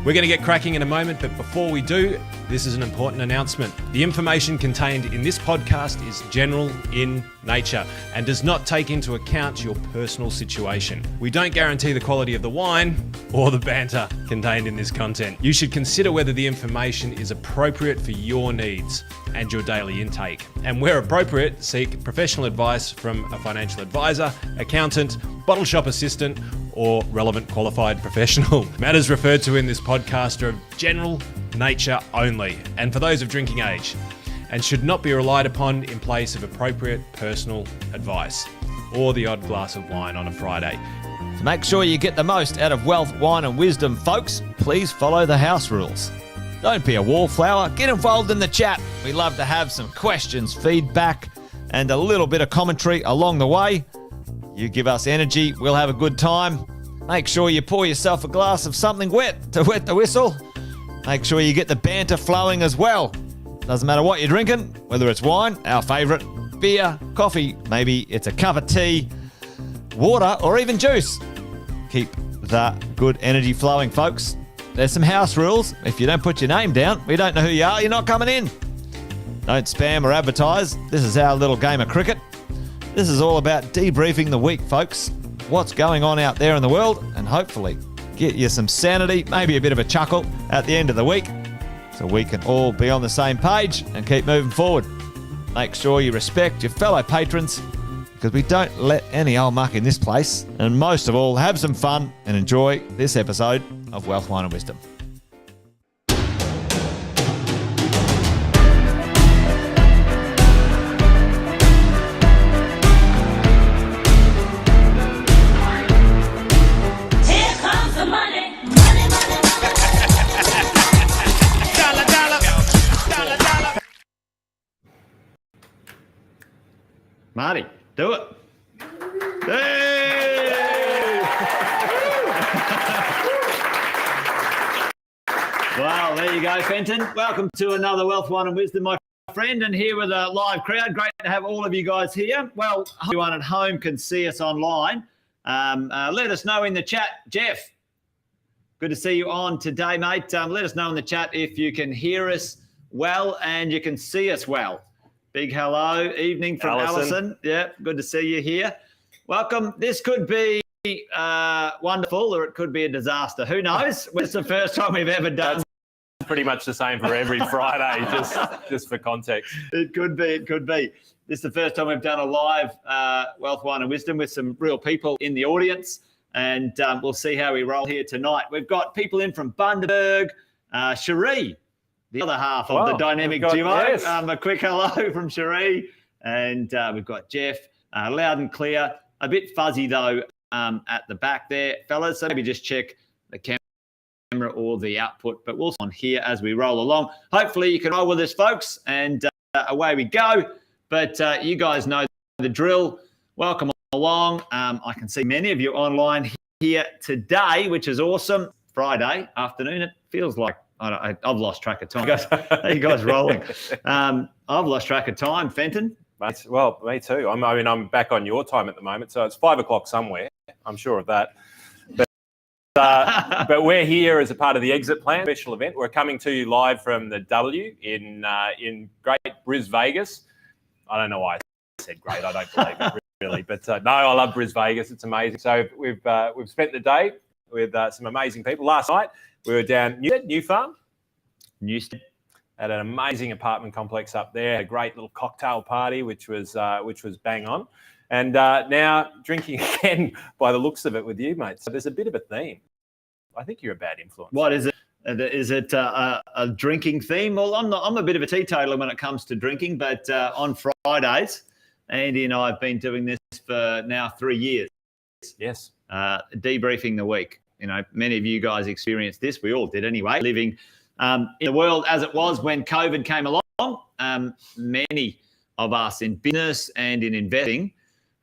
We're going to get cracking in a moment, but before we do, this is an important announcement. The information contained in this podcast is general in nature and does not take into account your personal situation. We don't guarantee the quality of the wine or the banter contained in this content. You should consider whether the information is appropriate for your needs and your daily intake. And where appropriate, seek professional advice from a financial advisor, accountant, bottle shop assistant, or relevant qualified professional. Matters referred to in this podcast are of general nature only, and for those of drinking age, and should not be relied upon in place of appropriate personal advice or the odd glass of wine on a Friday. To make sure you get the most out of wealth, wine and wisdom, folks, please follow the house rules. Don't be a wallflower, get involved in the chat. We love to have some questions, feedback, and a little bit of commentary along the way. You give us energy, we'll have a good time. Make sure you pour yourself a glass of something wet to wet the whistle. Make sure you get the banter flowing as well. Doesn't matter what you're drinking, whether it's wine, our favourite, beer, coffee, maybe it's a cup of tea, water, or even juice. Keep the good energy flowing, folks. There's some house rules. If you don't put your name down, we don't know who you are, you're not coming in. Don't spam or advertise. This is our little game of cricket. This is all about debriefing the week, folks. What's going on out there in the world, and hopefully get you some sanity, maybe a bit of a chuckle at the end of the week, so we can all be on the same page and keep moving forward. Make sure you respect your fellow patrons, because we don't let any old muck in this place. And most of all, have some fun and enjoy this episode of Wealth, Wine and Wisdom. Marty, do it. Hey! Well, there you go, Fenton. Welcome to another Wealth, Wine and Wisdom, my friend, and here with a live crowd. Great to have all of you guys here. Well, everyone at home can see us online. Let us know in the chat. Jeff, good to see you on today, mate. Let us know in the chat if you can hear us well and you can see us well. Big hello, evening from Alison. Yeah, good to see you here. Welcome. This could be wonderful or it could be a disaster. Who knows? It's the first time we've ever done. That's pretty much the same for every Friday, just for context. It could be. This is the first time we've done a live Wealth, Wine and Wisdom with some real people in the audience, and we'll see how we roll here tonight. We've got people in from Bundaberg, Cherie, the other half of the dynamic duo. Yes. A quick hello from Cherie. And we've got Jeff, loud and clear. A bit fuzzy, though, at the back there, fellas. So maybe just check the camera or the output. But we'll on here as we roll along. Hopefully you can roll with us, folks. And away we go. But you guys know the drill. Welcome along. I can see many of you online here today, which is awesome. Friday afternoon. It feels like I've lost track of time. You guys rolling? I've lost track of time, Fenton. Well, me too. I'm back on your time at the moment, so it's 5 o'clock somewhere. I'm sure of that. But we're here as a part of the Exit Plan special event. We're coming to you live from the W in great Brisbane, Vegas. I don't know why I said great. I don't believe it really, but no, I love Brisbane, Vegas. It's amazing. So we've spent the day with some amazing people. Last night we were down Newstead at an amazing apartment complex up there. A great little cocktail party, which was bang on. And now drinking again by the looks of it with you, mate. So there's a bit of a theme. I think you're a bad influence. What is it? Is it a drinking theme? Well, I'm a bit of a teetotaler when it comes to drinking, but on Fridays, Andy and I have been doing this for now 3 years. Yes. Debriefing the week. You know, many of you guys experienced this. We all did anyway. Living in the world as it was when COVID came along, many of us in business and in investing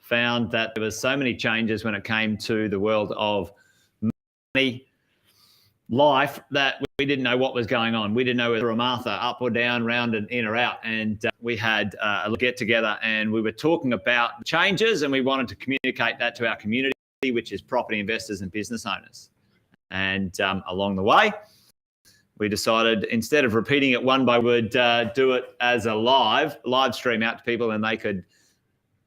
found that there was so many changes when it came to the world of money, life, that we didn't know what was going on. We didn't know whether Martha up or down, round and in or out. And we had a get together and we were talking about changes, and we wanted to communicate that to our community, which is property investors and business owners. And along the way, we decided instead of repeating it one by one, we'd do it as a live stream out to people, and they could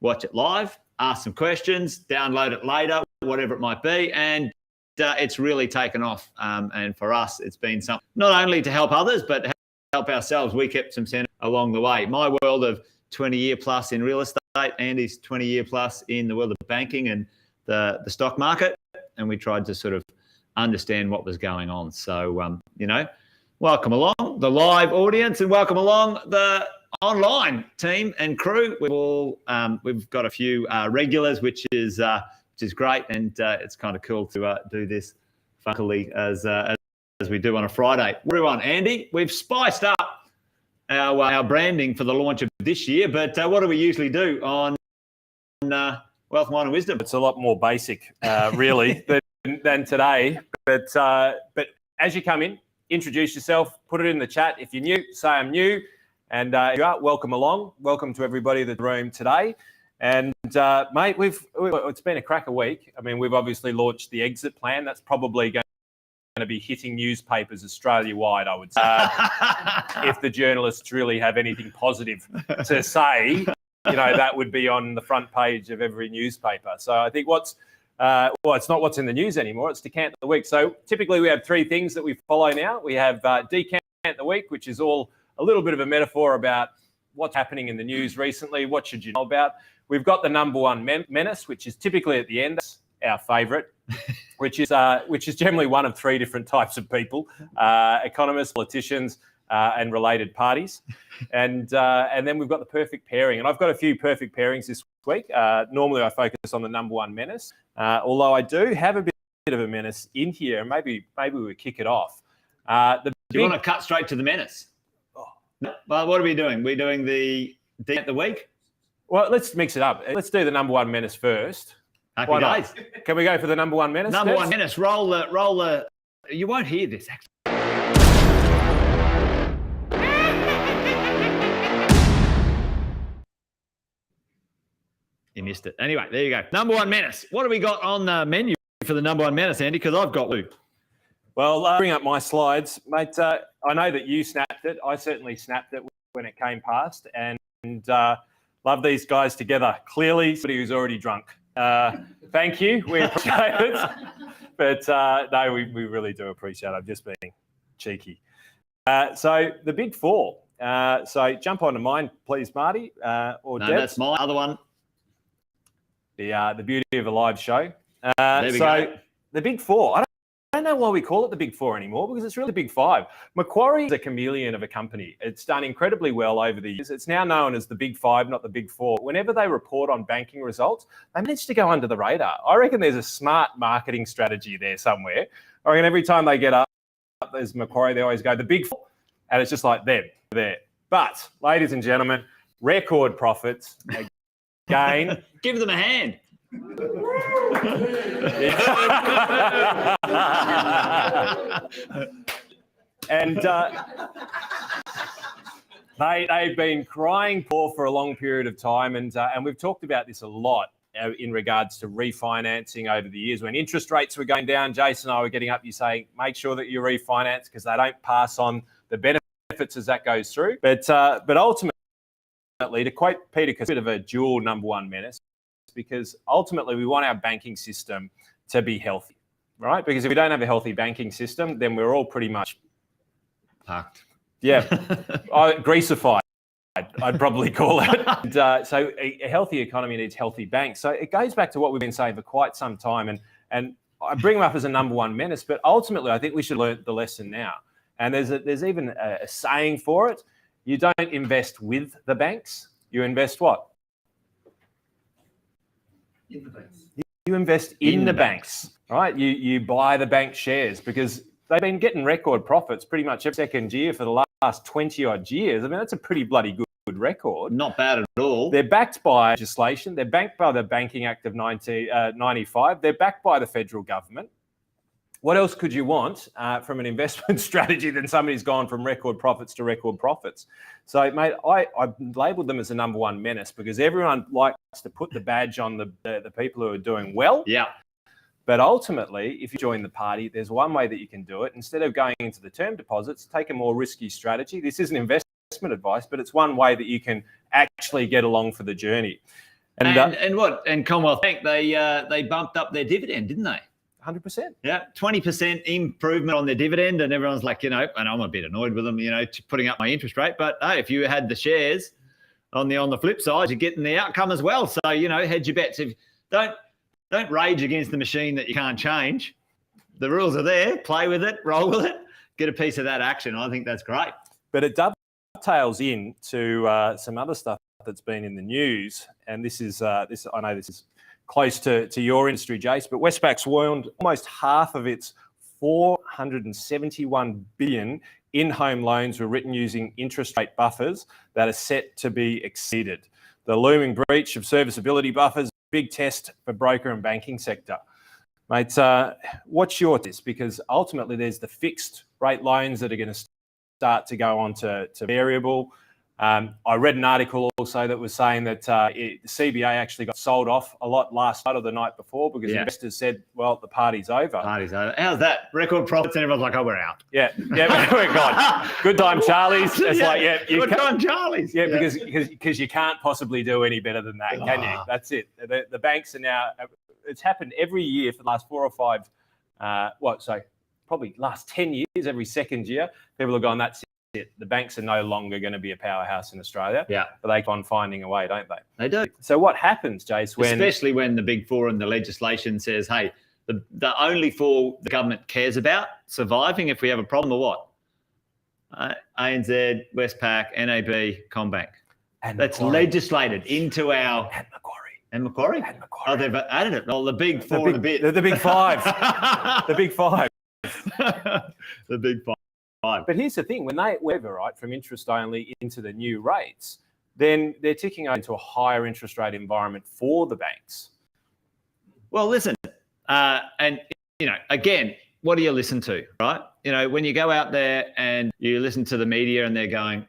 watch it live, ask some questions, download it later, whatever it might be. And it's really taken off. And for us, it's been something not only to help others, but help ourselves. We kept some sanity along the way. My world of 20-year plus in real estate, Andy's 20-year plus in the world of banking and the stock market. And we tried to sort of understand what was going on. So, welcome along the live audience and welcome along the online team and crew. We've got a few regulars, which is great, and it's kind of cool to do this funkily as we do on a Friday. Everyone, Andy, we've spiced up our branding for the launch of this year, but what do we usually do on Wealth, Wine and Wisdom? It's a lot more basic, really, than today. But as you come in, introduce yourself, put it in the chat. If you're new, say I'm new. And if you are, welcome along. Welcome to everybody that's in the room today. And, mate, it's been a cracker week. I mean, we've obviously launched the exit plan. That's probably going to be hitting newspapers Australia-wide, I would say. If the journalists really have anything positive to say, that would be on the front page of every newspaper. So I think it's not what's in the news anymore. It's Decant the Week. So typically we have three things that we follow now. We have Decant the Week, which is all a little bit of a metaphor about what's happening in the news recently. What should you know about? We've got the number one menace, which is typically at the end. That's our favourite, which is generally one of three different types of people: economists, politicians, and related parties. And then we've got the perfect pairing. And I've got a few perfect pairings this week. Normally I focus on the number one menace, although I do have a bit of a menace in here. And maybe we would kick it off. Do you want to cut straight to the menace? Well, what are we doing? We're doing the Decant the Week? Well, let's mix it up. Let's do the number one menace first. Happy days. Can we go for the number one menace? Number one menace. Roll the. You won't hear this, actually. You missed it. Anyway, there you go. Number one menace. What do we got on the menu for the number one menace, Andy? Because I've got two. Well, bring up my slides, mate. I know that you snapped it. I certainly snapped it when it came past, and love these guys together. Clearly, somebody who's already drunk. Thank you. We appreciate it. But no, we really do appreciate it. I'm just being cheeky. So the big four. So jump onto mine, please, Marty. Or no, Deb. That's my other one. The beauty of a live show. There we go. The big four. I don't know why we call it the big four anymore, because it's really the big five. Macquarie is a chameleon of a company. It's done incredibly well over the years. It's now known as the big five, not the big four. Whenever they report on banking results, they manage to go under the radar. I reckon there's a smart marketing strategy there somewhere. I reckon every time they get up, there's Macquarie, they always go, the big four, and it's just like them there. But, ladies and gentlemen, record profits again. Give them a hand. And they've been crying poor for a long period of time, and we've talked about this a lot in regards to refinancing over the years. When interest rates were going down, Jason and I were getting up you saying, make sure that you refinance because they don't pass on the benefits as that goes through. But ultimately, to quote Peter, it's a bit of a dual number one menace, because ultimately we want our banking system to be healthy, right? Because if we don't have a healthy banking system, then we're all pretty much parked. Yeah, greasified, I'd probably call it. And, so a healthy economy needs healthy banks. So it goes back to what we've been saying for quite some time. And I bring them up as a number one menace, but ultimately I think we should learn the lesson now. And there's even a saying for it. You don't invest with the banks. You invest what? In the banks. You invest in the banks, right? You buy the bank shares because they've been getting record profits pretty much every second year for the last 20 odd years. I mean, that's a pretty bloody good record. Not bad at all. They're backed by legislation. They're backed by the Banking Act of 1995. They're backed by the federal government. What else could you want from an investment strategy than somebody's gone from record profits to record profits? So, mate, I labelled them as the number one menace because everyone likes to put the badge on the people who are doing well. Yeah. But ultimately, if you join the party, there's one way that you can do it. Instead of going into the term deposits, take a more risky strategy. This isn't investment advice, but it's one way that you can actually get along for the journey. And Commonwealth Bank, they bumped up their dividend, didn't they? 100%. Yeah, 20% improvement on their dividend, and everyone's like, and I'm a bit annoyed with them, putting up my interest rate. But hey, if you had the shares on the flip side, you're getting the outcome as well. So hedge your bets. If don't rage against the machine that you can't change. The rules are there. Play with it, roll with it, get a piece of that action. I think that's great. But it dovetails into some other stuff that's been in the news, and this is I know this is close to your industry, Jace, but Westpac's warned almost half of its $471 billion in home loans were written using interest rate buffers that are set to be exceeded. The looming breach of serviceability buffers, big test for broker and banking sector. Mate, what's your this? Because ultimately there's the fixed rate loans that are going to start to go on to variable. I read an article also that was saying that the CBA actually got sold off a lot last night or the night before because investors said, well, the party's over. Party's over. How's that? Record profits and everyone's like, oh, we're out. Yeah, we're gone. Good time, Charlie's. It's good time, Charlie's. Yeah, because you can't possibly do any better than that, can you? That's it. The banks are now, it's happened every year for the last 4 or 5, probably last 10 years, every second year, people are going, that's it. The banks are no longer going to be a powerhouse in Australia. Yeah. But they keep on finding a way, don't they? They do. So what happens, Jace, especially when the Big Four and the legislation says, hey, the only 4 the government cares about surviving if we have a problem or what? ANZ, Westpac, NAB, CommBank. And that's Macquarie. Legislated into our... And Macquarie. Oh, they've added it. Well, the Big Four and a bit. The Big Five. The Big Five. The Big Five. But here's the thing, when they waiver, right, from interest only into the new rates, then they're ticking over into a higher interest rate environment for the banks. Well, listen, and, again, what do you listen to, right? When you go out there and you listen to the media and they're going,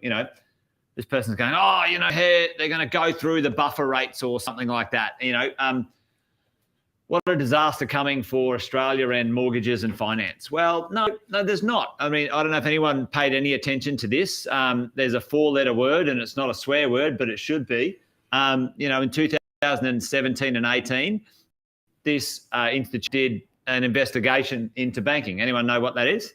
this person's going, hey, they're going to go through the buffer rates or something like that. What a disaster coming for Australia and mortgages and finance. Well, no, there's not. I mean, I don't know if anyone paid any attention to this. There's a 4-letter word and it's not a swear word, but it should be. In 2017 and 18, this institute did an investigation into banking. Anyone know what that is?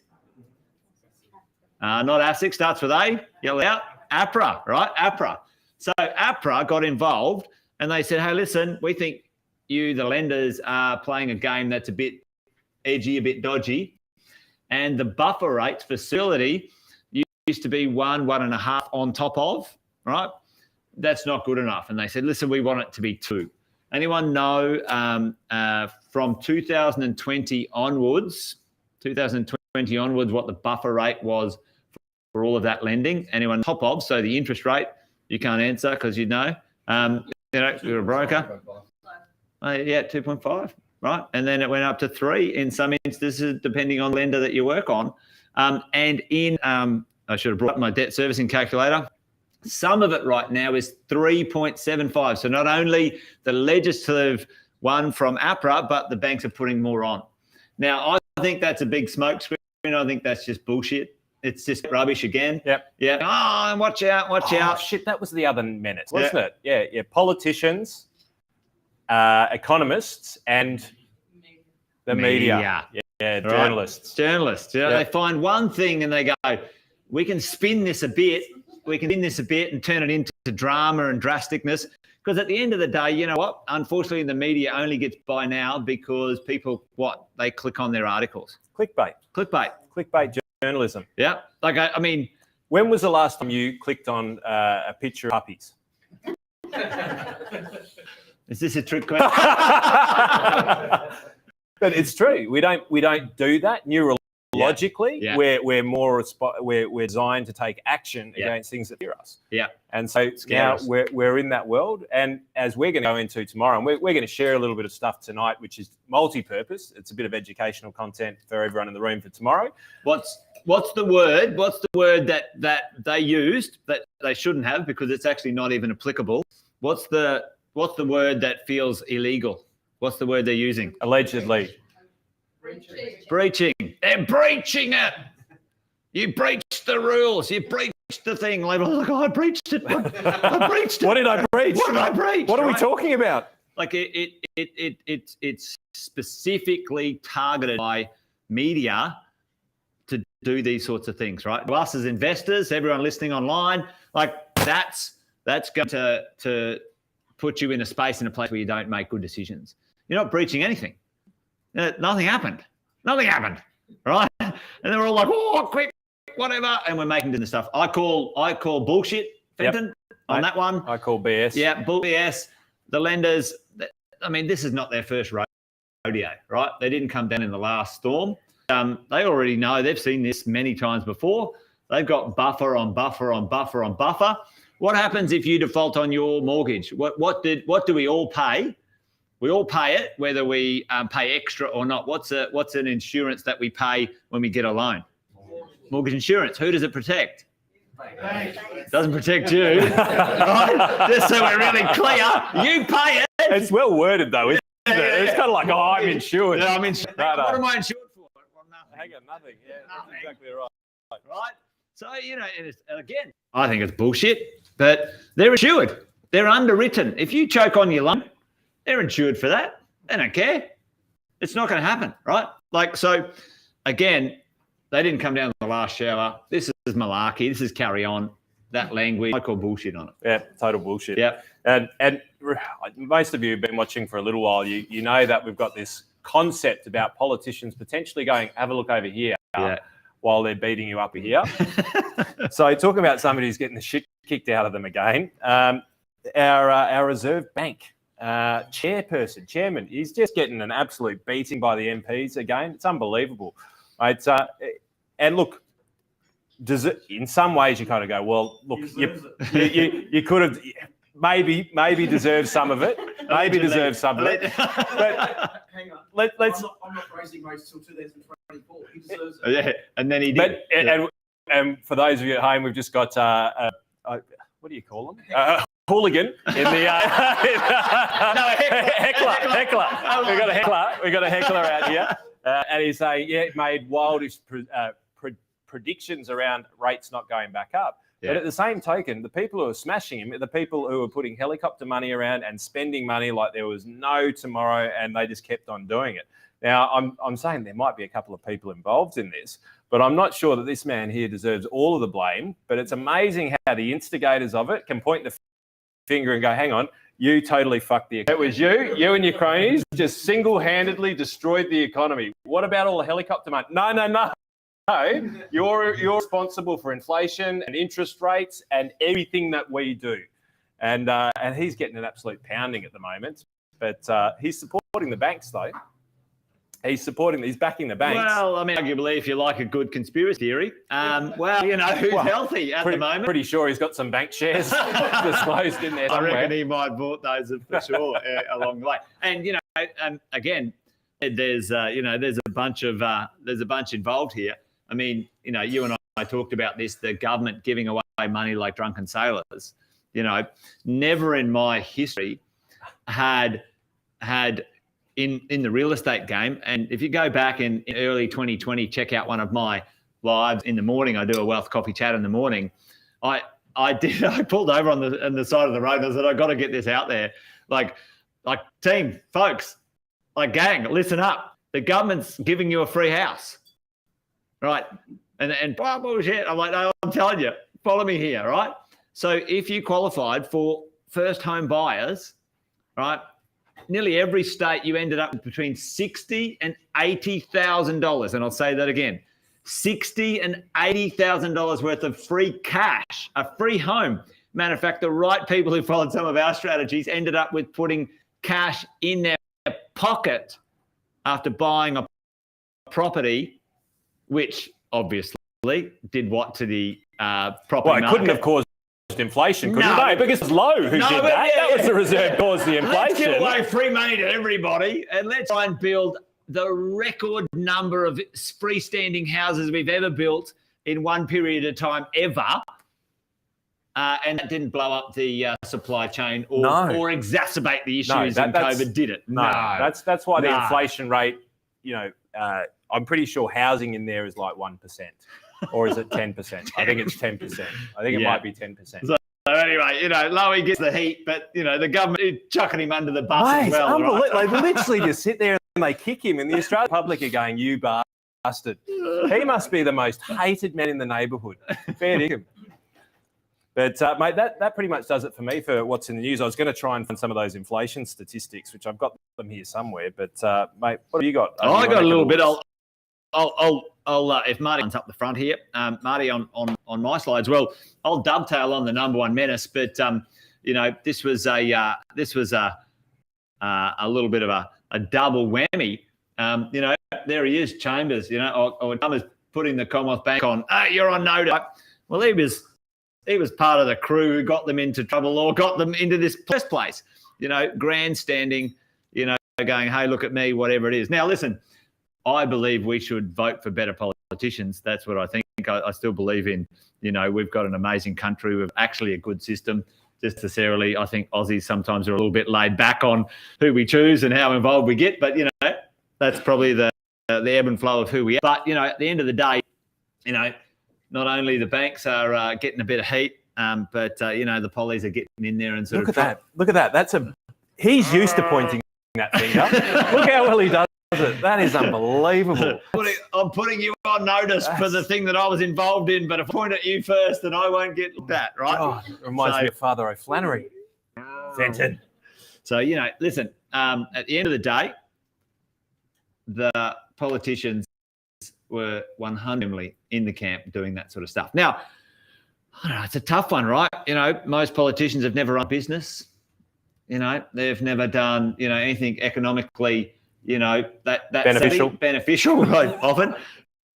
Not ASIC, starts with A, yell out. APRA, right? APRA. So APRA got involved and they said, hey, listen, we think you, the lenders, are playing a game that's a bit edgy, a bit dodgy. And the buffer rates facility used to be 1.5 on top of, right? That's not good enough. And they said, listen, we want it to be 2. Anyone know from 2020 onwards, what the buffer rate was for all of that lending? Anyone top of? So the interest rate, you can't answer because you're a broker. 2.5, right? And then it went up to 3 in some instances, depending on lender that you work on. And I should have brought my debt servicing calculator. Some of it right now is 3.75. So not only the legislative one from APRA, but the banks are putting more on. Now, I think that's a big smoke screen. I think that's just bullshit. It's just rubbish again. Yep. Yeah. Oh, watch out. Shit, that was the other menace, wasn't it? Yeah. Politicians, economists, and the media. Yeah, journalists. Right. Journalists. They find one thing and they go, we can spin this a bit. And turn it into drama and drasticness. Because at the end of the day, you know what? Unfortunately, the media only gets by now because people, they click on their articles. Clickbait Journalism. Yeah. I mean, when was the last time you clicked on a picture of puppies? Is this a trick question? But it's true. We don't do that neurologically. Yeah. We're more we're designed to take action against things that fear us. Yeah. And so now we're in that world, and as we're going to go into tomorrow, and we're going to share a little bit of stuff tonight, which is multi-purpose. It's a bit of educational content for everyone in the room for tomorrow. What's the word? What's the word that they used that they shouldn't have because it's actually not even applicable? What's the word that feels illegal? What's the word they're using? Allegedly. Breaching. They're breaching it. You breached the rules. You breached the thing. Like, I breached it. I breached it. What did I breach? What did I breach? What are we talking about? Like it's specifically targeted by media to do these sorts of things, right? To us as investors, everyone listening online, like that's going to put you in a space, in a place where you don't make good decisions. You're not breaching anything. Nothing happened. Nothing happened, right? And they're all like, oh, quick, whatever. And we're making the stuff. I call bullshit, Fenton, on that one. I call BS. Yeah, BS. The lenders, I mean, this is not their first rodeo, right? They didn't come down in the last storm. They already know. They've seen this many times before. They've got buffer on buffer on buffer on buffer. What happens if you default on your mortgage? What do we all pay? We all pay it, whether we pay extra or not. What's an insurance that we pay when we get a loan? Mortgage insurance. Who does it protect? Doesn't protect you. Right? Just so we're really clear, you pay it. It's well worded though, isn't it? It's kind of like, oh, I'm insured. Yeah, I'm insured. What am I insured for? Well, nothing. Hang on, nothing. Yeah, Nothing. that's exactly right. Right? So, and again, I think it's bullshit, but they're insured. They're underwritten. If you choke on your loan, they're insured for that. They don't care. It's not going to happen, right? Like, so again, they didn't come down in the last shower. This is malarkey. This is carry on. That language, I call bullshit on it. Yeah, total bullshit. Yeah. And most of you have been watching for a little while. You know that we've got this concept about politicians potentially going, have a look over here. Yeah. While they're beating you up here. So talking about somebody who's getting the shit kicked out of them again, our Reserve Bank chairman, he's just getting an absolute beating by the MPs again. It's unbelievable. Right? And look, does it, in some ways you kind of go, well, look, you could have maybe deserved some of it. Maybe deserved some of it. But hang on. let's. I'm not raising rates till 2024. He deserves it. Yeah, and then he did. But, and for those of you at home, we've just got what do you call them? Hooligan in the no, heckler. We got a heckler out here, and he's saying, made wildish predictions around rates not going back up. Yeah. But at the same token, the people who are smashing him are the people who are putting helicopter money around and spending money like there was no tomorrow, and they just kept on doing it. Now, I'm saying there might be a couple of people involved in this, but I'm not sure that this man here deserves all of the blame. But it's amazing how the instigators of it can point the finger and go, hang on, you totally fucked the economy. It was you and your cronies just single-handedly destroyed the economy. What about all the helicopter money? No. You're responsible for inflation and interest rates and everything that we do. And he's getting an absolute pounding at the moment. But he's supporting the banks, though. He's backing the banks. Well, I mean, arguably, if you like a good conspiracy theory, who's healthy at the moment? Pretty sure he's got some bank shares disclosed in there somewhere. I reckon he might have bought those for sure along the way. And, again, there's a bunch involved here. I mean, you and I talked about this, the government giving away money like drunken sailors. Never in my history had in the real estate game. And if you go back in early 2020, check out one of my lives in the morning. I do a wealth coffee chat in the morning. I pulled over on the side of the road and I said, I got to get this out there. Like team, folks, like gang, listen up. The government's giving you a free house. Right. And bullshit. I'm like, no, I'm telling you, follow me here. Right. So if you qualified for first home buyers, right, nearly every state you ended up with between $60,000 and $80,000. And I'll say that again, $60,000 and $80,000 worth of free cash, a free home. Matter of fact, the right people who followed some of our strategies ended up with putting cash in their pocket after buying a property, which obviously did what to the property market? It couldn't have caused inflation, couldn't it? Because it's low who did that. That was the reserve caused the inflation. Let's give away free money to everybody and let's try and build the record number of freestanding houses we've ever built in one period of time ever. And that didn't blow up the supply chain or exacerbate the issues in COVID, did it? No. That's why the inflation rate, I'm pretty sure housing in there is like 1%. Or is it 10%? I think it's 10%. I think it might be 10%. So anyway, Lowy gets the heat, but, the government is chucking him under the bus as well. Unbelievable. Right? They literally just sit there and they kick him, and the Australian public are going, "You bastard." He must be the most hated man in the neighbourhood. Fair dinkum. But, mate, that pretty much does it for me for what's in the news. I was going to try and find some of those inflation statistics, which I've got them here somewhere. But, mate, what have you got? I got a little bit. I'll if Marty runs up the front here, Marty on my slides. Well, I'll dovetail on the number one Menace, but this was a little bit of a double whammy. There he is, Chambers. Or Chambers putting the Commonwealth Bank on. You're on notice. Well, he was part of the crew who got them into trouble or got them into this first place. Grandstanding. Going, hey, look at me, whatever it is. Now, listen. I believe we should vote for better politicians. That's what I think. I still believe in, we've got an amazing country with actually a good system. Just necessarily, I think Aussies sometimes are a little bit laid back on who we choose and how involved we get. But, that's probably the ebb and flow of who we are. But, at the end of the day, not only the banks are getting a bit of heat, but, the pollies are getting in there and Look at that. He's used to pointing that finger. Look how well he does it. That is unbelievable. I'm putting you on notice for the thing that I was involved in, but if I point at you first, then I won't get that, right? Oh, it reminds me of Father O'Flannery. Fenton. So, listen, at the end of the day, the politicians were 100% in the camp doing that sort of stuff. Now, I don't know, it's a tough one, right? Most politicians have never run a business. They've never done, anything economically that's beneficial right, often.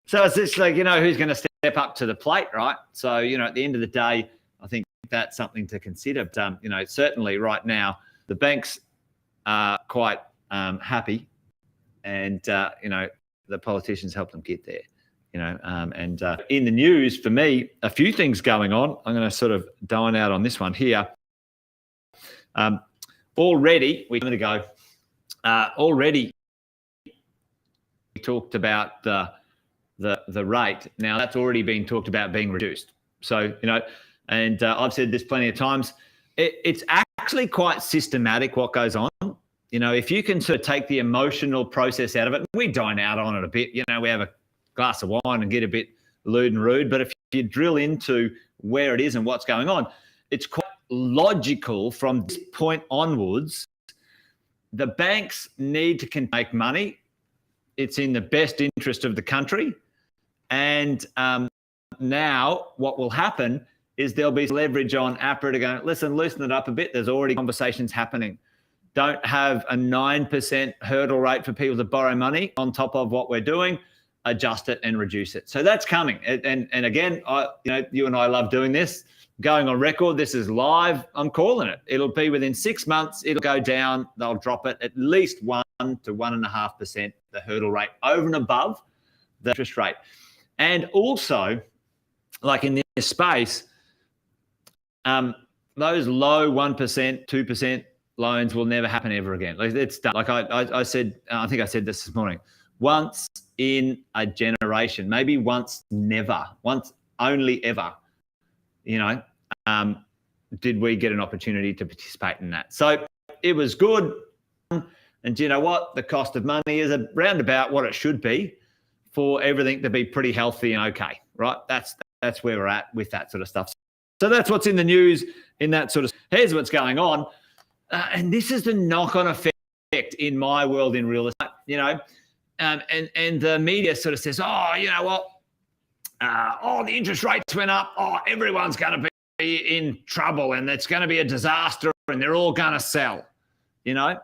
So it's just like, who's going to step up to the plate, right? So, at the end of the day, I think that's something to consider. But, certainly right now, the banks are quite happy and, the politicians help them get there, and in the news for me, a few things going on. I'm going to sort of dine out on this one here. Already we talked about the rate. Now that's already been talked about being reduced. So, and I've said this plenty of times, it's actually quite systematic what goes on. If you can sort of take the emotional process out of it, we dine out on it a bit. We have a glass of wine and get a bit lewd and rude. But if you drill into where it is and what's going on, it's quite logical from this point onwards. The banks need to make money. It's in the best interest of the country. And now what will happen is there'll be leverage on APRA to go, listen, loosen it up a bit. There's already conversations happening. Don't have a 9% hurdle rate for people to borrow money on top of what we're doing. Adjust it and reduce it. So that's coming. And again, you and I love doing this. Going on record, this is live. I'm calling it. It'll be within 6 months. It'll go down. They'll drop it at least 1 to 1.5%, the hurdle rate, over and above the interest rate. And also, like in this space, those low 1%, 2% loans will never happen ever again. Like it's done. Like I said, I think I said this morning. Once in a generation, maybe once never, once only ever. Did we get an opportunity to participate in that? So it was good. And do you know what? The cost of money is around about what it should be for everything to be pretty healthy and okay, right? That's where we're at with that sort of stuff. So that's what's in the news in that sort of, here's what's going on. And this is the knock-on effect in my world in real estate, and the media sort of says, oh, you know what? The interest rates went up. Oh, everyone's going to be in trouble and it's going to be a disaster and they're all going to sell. No,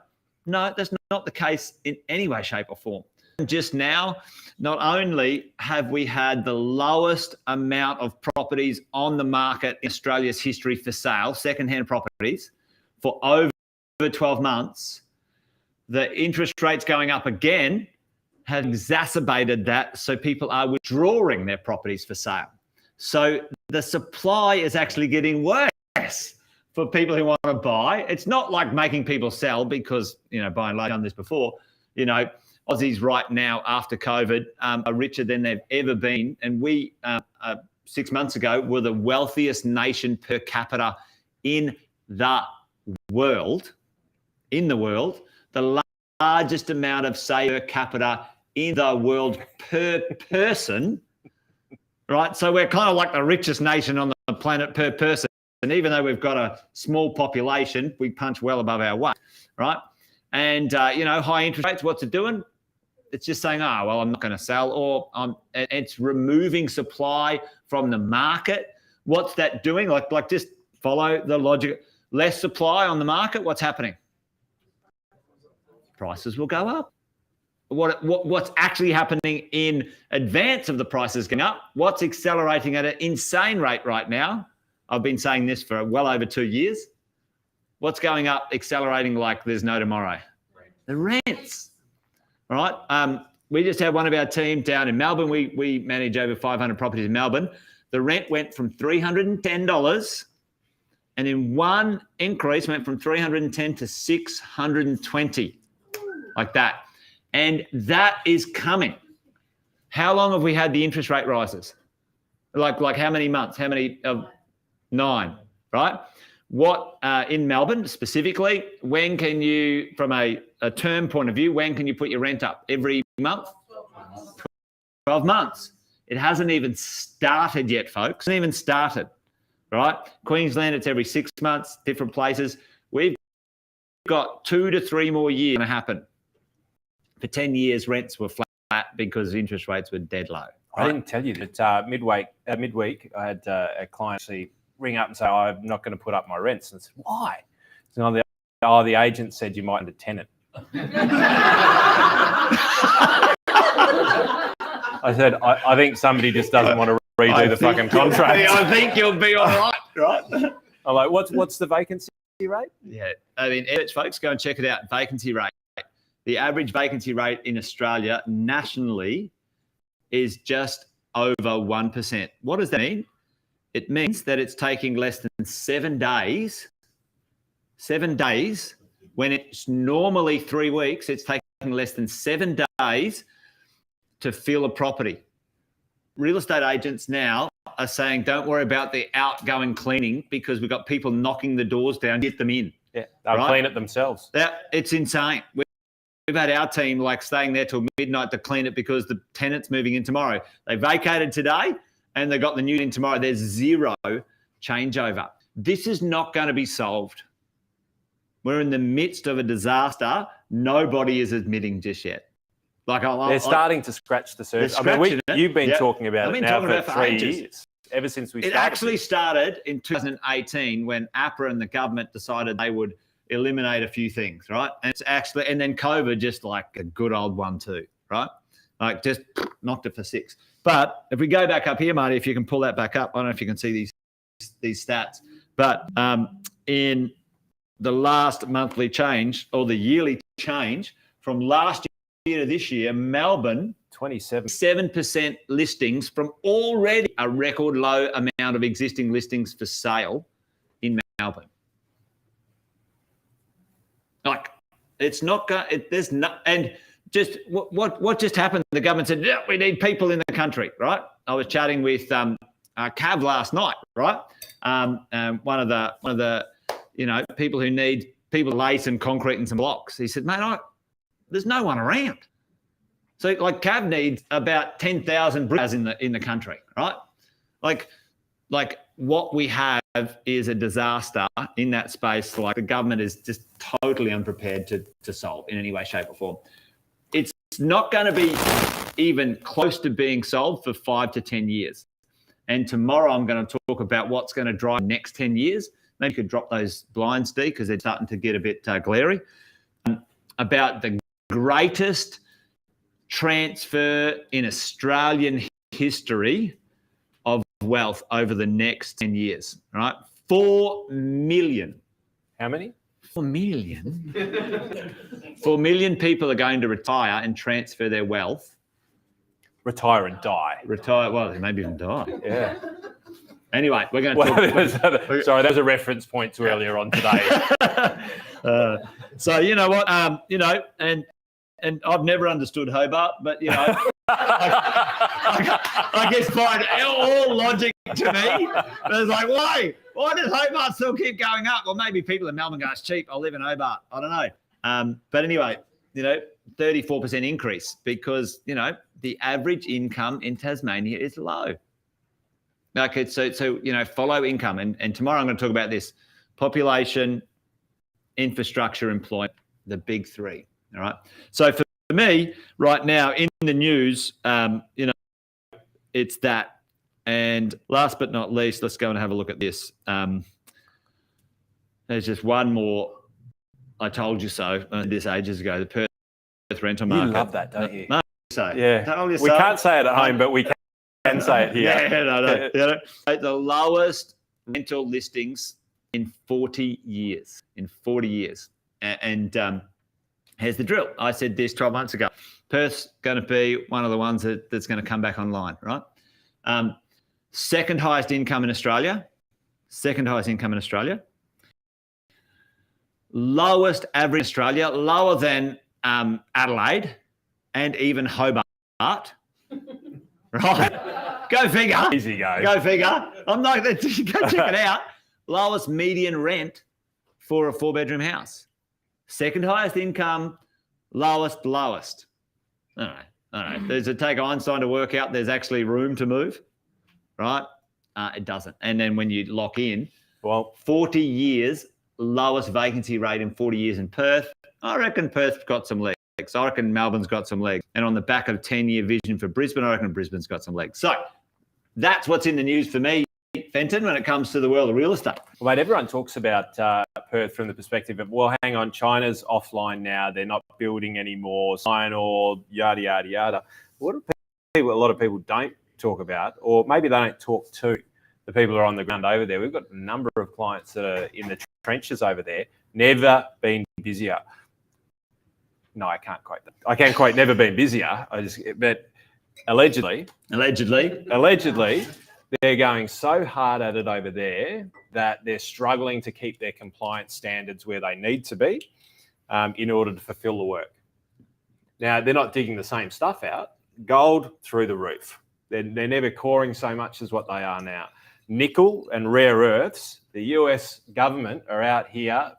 that's not the case in any way, shape or form. Just now, not only have we had the lowest amount of properties on the market in Australia's history for sale, secondhand properties, for over 12 months, the interest rates going up again have exacerbated that. So people are withdrawing their properties for sale. So the supply is actually getting worse for people who want to buy. It's not like making people sell because, by and large, I've done this before. Aussies right now after COVID are richer than they've ever been. And we, 6 months ago, were the wealthiest nation per capita in the world. The largest amount of per capita in the world per person, right? So we're kind of like the richest nation on the planet per person. And even though we've got a small population, we punch well above our weight, right? And, high interest rates, what's it doing? It's just saying, I'm not going to sell, or it's removing supply from the market. What's that doing? Like just follow the logic. Less supply on the market, what's happening? Prices will go up. What's actually happening in advance of the prices going up? What's accelerating at an insane rate right now? I've been saying this for well over 2 years. What's going up, accelerating like there's no tomorrow? The rents. All right. We just had one of our team down in Melbourne. We manage over 500 properties in Melbourne. The rent went from $310, and in one increase went from $310 to $620, like that. And that is coming. How long have we had the interest rate rises? Like how many months? How many? 9, right? What in Melbourne specifically, when can you, from a term point of view, when can you put your rent up? Every month? 12 months. It hasn't even started yet, folks. It hasn't even started, right? Queensland, it's every 6 months, different places. We've got 2 to 3 more years going to happen. For 10 years, rents were flat because interest rates were dead low. Right? I didn't tell you that midweek, I had a client actually ring up and say, I'm not going to put up my rents. And I said, why? So the agent said you might end a tenant. I said, I think somebody just doesn't want to redo the fucking contract. I think you'll be all right. I'm like, what's the vacancy rate? Yeah, I mean, folks, go and check it out. Vacancy rate. The average vacancy rate in Australia nationally is just over 1%. What does that mean? It means that it's taking less than 7 days, when it's normally 3 weeks, it's taking less than 7 days to fill a property. Real estate agents now are saying, don't worry about the outgoing cleaning because we've got people knocking the doors down, get them in. Yeah, they'll clean it themselves. It's insane. We've had our team staying there till midnight to clean it because the tenant's moving in tomorrow. They vacated today and they got the new in tomorrow. There's zero changeover. This is not going to be solved. We're in the midst of a disaster. Nobody is admitting just yet. They're starting to scratch the surface. I mean, you've been talking about it now for 3 years. Ever since we started. It actually started in 2018 when APRA and the government decided they would eliminate a few things, right? And then COVID just like a good old 1-2, right? Like just knocked it for 6. But if we go back up here, Marty, if you can pull that back up, I don't know if you can see these stats. But in the last monthly change or the yearly change from last year to this year, Melbourne, 27% listings from already a record low amount of existing listings for sale in Melbourne. Like it's not going. There's not, and just what just happened? The government said, yeah, we need people in the country, right? I was chatting with Cav last night, right? One of the people who need people to lay some concrete and some blocks. He said, mate, there's no one around. So like Cav needs about 10,000 bricks in the country, right? Like what we have is a disaster in that space. Like the government is just totally unprepared to solve in any way, shape or form. It's not going to be even close to being solved for 5 to 10 years. And tomorrow I'm going to talk about what's going to drive the next 10 years. Maybe you could drop those blinds, Steve, because they're starting to get a bit glary. About the greatest transfer in Australian history of wealth over the next 10 years, right? 4 million. How many? 4 million. 4 million people are going to retire and transfer their wealth. Retire and die. Retire, well, maybe even die. Yeah. Anyway, we're going to talk. Sorry, that was a reference point to earlier on today. So you know what, and and I've never understood Hobart, but I guess find all logic to me. But it's like, why? Why does Hobart still keep going up? Well, maybe people in Melbourne go, it's cheap. I'll live in Hobart. I don't know. But anyway, 34% increase because, the average income in Tasmania is low. Okay, so follow income. And tomorrow I'm going to talk about this. Population, infrastructure, employment, the big three. All right. So for me, right now in the news, it's that. And last but not least, let's go and have a look at this. There's just one more. I told you so. This ages ago. The Perth rental market. You love that, don't you? No, so. Yeah. We can't say it at home, but we can say it here. Yeah, no. The lowest rental listings in 40 years. And here's the drill. I said this 12 months ago. Perth's going to be one of the ones that's going to come back online, right? Second highest income in Australia. Lowest average in Australia, lower than Adelaide and even Hobart. Right? Go figure. Easy go. Go figure. I'm not going to go check it out. Lowest median rent for a 4-bedroom house. Second highest income, lowest. I don't know. Does it take Einstein to work out there's actually room to move? Right? It doesn't. And then when you lock in, 40 years, lowest vacancy rate in 40 years in Perth. I reckon Perth's got some legs. I reckon Melbourne's got some legs. And on the back of 10-year vision for Brisbane, I reckon Brisbane's got some legs. So that's what's in the news for me, Fenton, when it comes to the world of real estate. Well, mate, everyone talks about Perth from the perspective of, well, hang on, China's offline now. They're not building anymore. Iron ore, yada, yada, yada. What do a lot of people don't talk about, or maybe they don't talk to the people who are on the ground over there? We've got a number of clients that are in the trenches over there. Never been busier. No, I can't quote that. I can quote never been busier. But allegedly, they're going so hard at it over there that they're struggling to keep their compliance standards where they need to be in order to fulfill the work. Now, they're not digging the same stuff out. Gold through the roof. They're never coring so much as what they are now. Nickel and rare earths, the US government are out here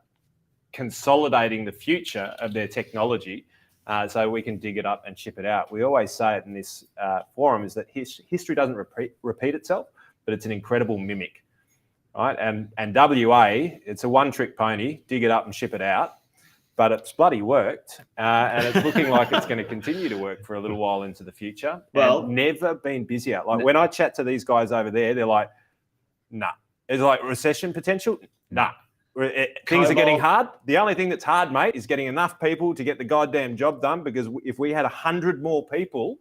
consolidating the future of their technology so we can dig it up and ship it out. We always say it in this forum is that history doesn't repeat itself, but it's an incredible mimic, right? And WA, it's a one-trick pony, dig it up and ship it out, but it's bloody worked, and it's looking like it's going to continue to work for a little while into the future. Well, and never been busier. Like when I chat to these guys over there, they're like, nah. It's like recession potential? Nah. Things are getting hard. The only thing that's hard, mate, is getting enough people to get the goddamn job done, because if we had 100 more people,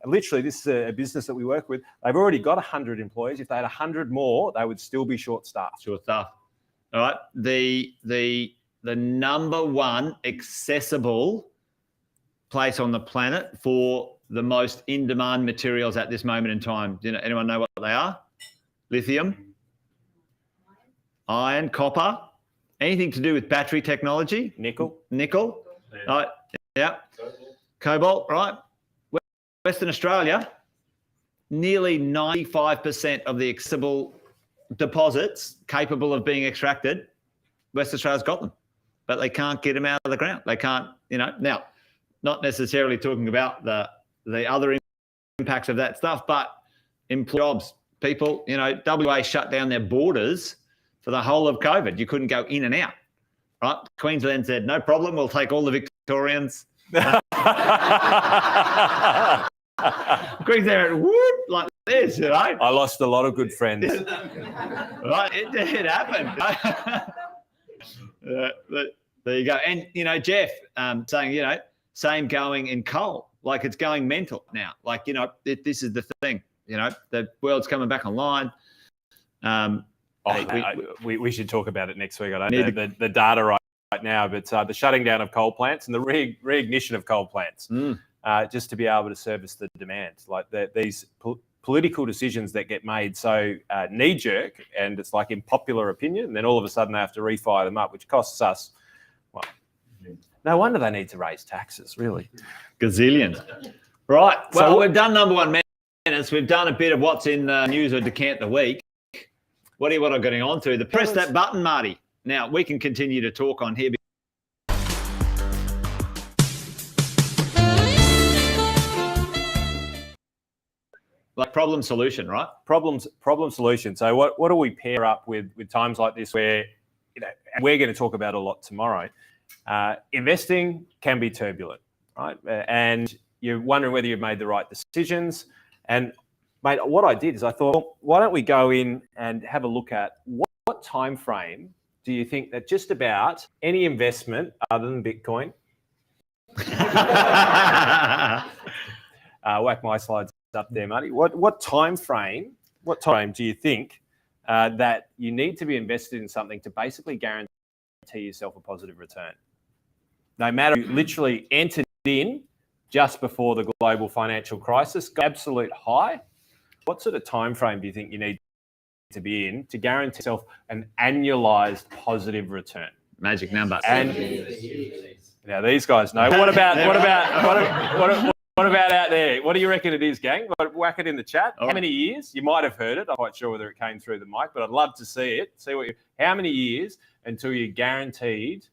literally this is a business that we work with, they've already got 100 employees. If they had 100 more, they would still be short-staffed. All right. The number one accessible place on the planet for the most in-demand materials at this moment in time. Anyone know what they are? Lithium, iron, copper, anything to do with battery technology. Nickel. Right. Yeah. Cobalt, right. Western Australia, nearly 95% of the accessible deposits capable of being extracted, Western Australia's got them, but they can't get them out of the ground. They can't, now, not necessarily talking about the other impacts of that stuff, but jobs. People, WA shut down their borders for the whole of COVID. You couldn't go in and out, right? Queensland said, no problem, we'll take all the Victorians. Queensland whoop, like this, right? I lost a lot of good friends. Right, it happened. But there you go. And, Jeff saying, same going in coal. Like it's going mental now. Like, this is the thing. The world's coming back online. We should talk about it next week. I don't know the data right now, but the shutting down of coal plants and the reignition of coal plants, just to be able to service the demand. Like these political decisions that get made so knee-jerk, and it's like in popular opinion, and then all of a sudden they have to refire them up, which costs us, No wonder they need to raise taxes, really. Gazillions. Right. Well, So- we've done number one Menace. We've done a bit of what's in the news or decant the week. What are you getting on to? Press that button, Marty. Now, we can continue to talk on here. Like problem solution, right? Problem solution. So what do we pair up with times like this where, and we're going to talk about a lot tomorrow. Investing can be turbulent, right? And you're wondering whether you've made the right decisions. And mate, what I did is I thought, well, why don't we go in and have a look at what time frame do you think that just about any investment other than Bitcoin, whack my slides up there, Marty. What time frame do you think that you need to be invested in something to basically guarantee yourself a positive return? No matter you literally entered in just before the global financial crisis, absolute high. What sort of time frame do you think you need to be in to guarantee yourself an annualized positive return? Magic number. And now these guys know. What about out there? What do you reckon it is, gang? Whack it in the chat. How many years? You might have heard it. I'm not quite sure whether it came through the mic, but I'd love to see it. How many years until you're guaranteed,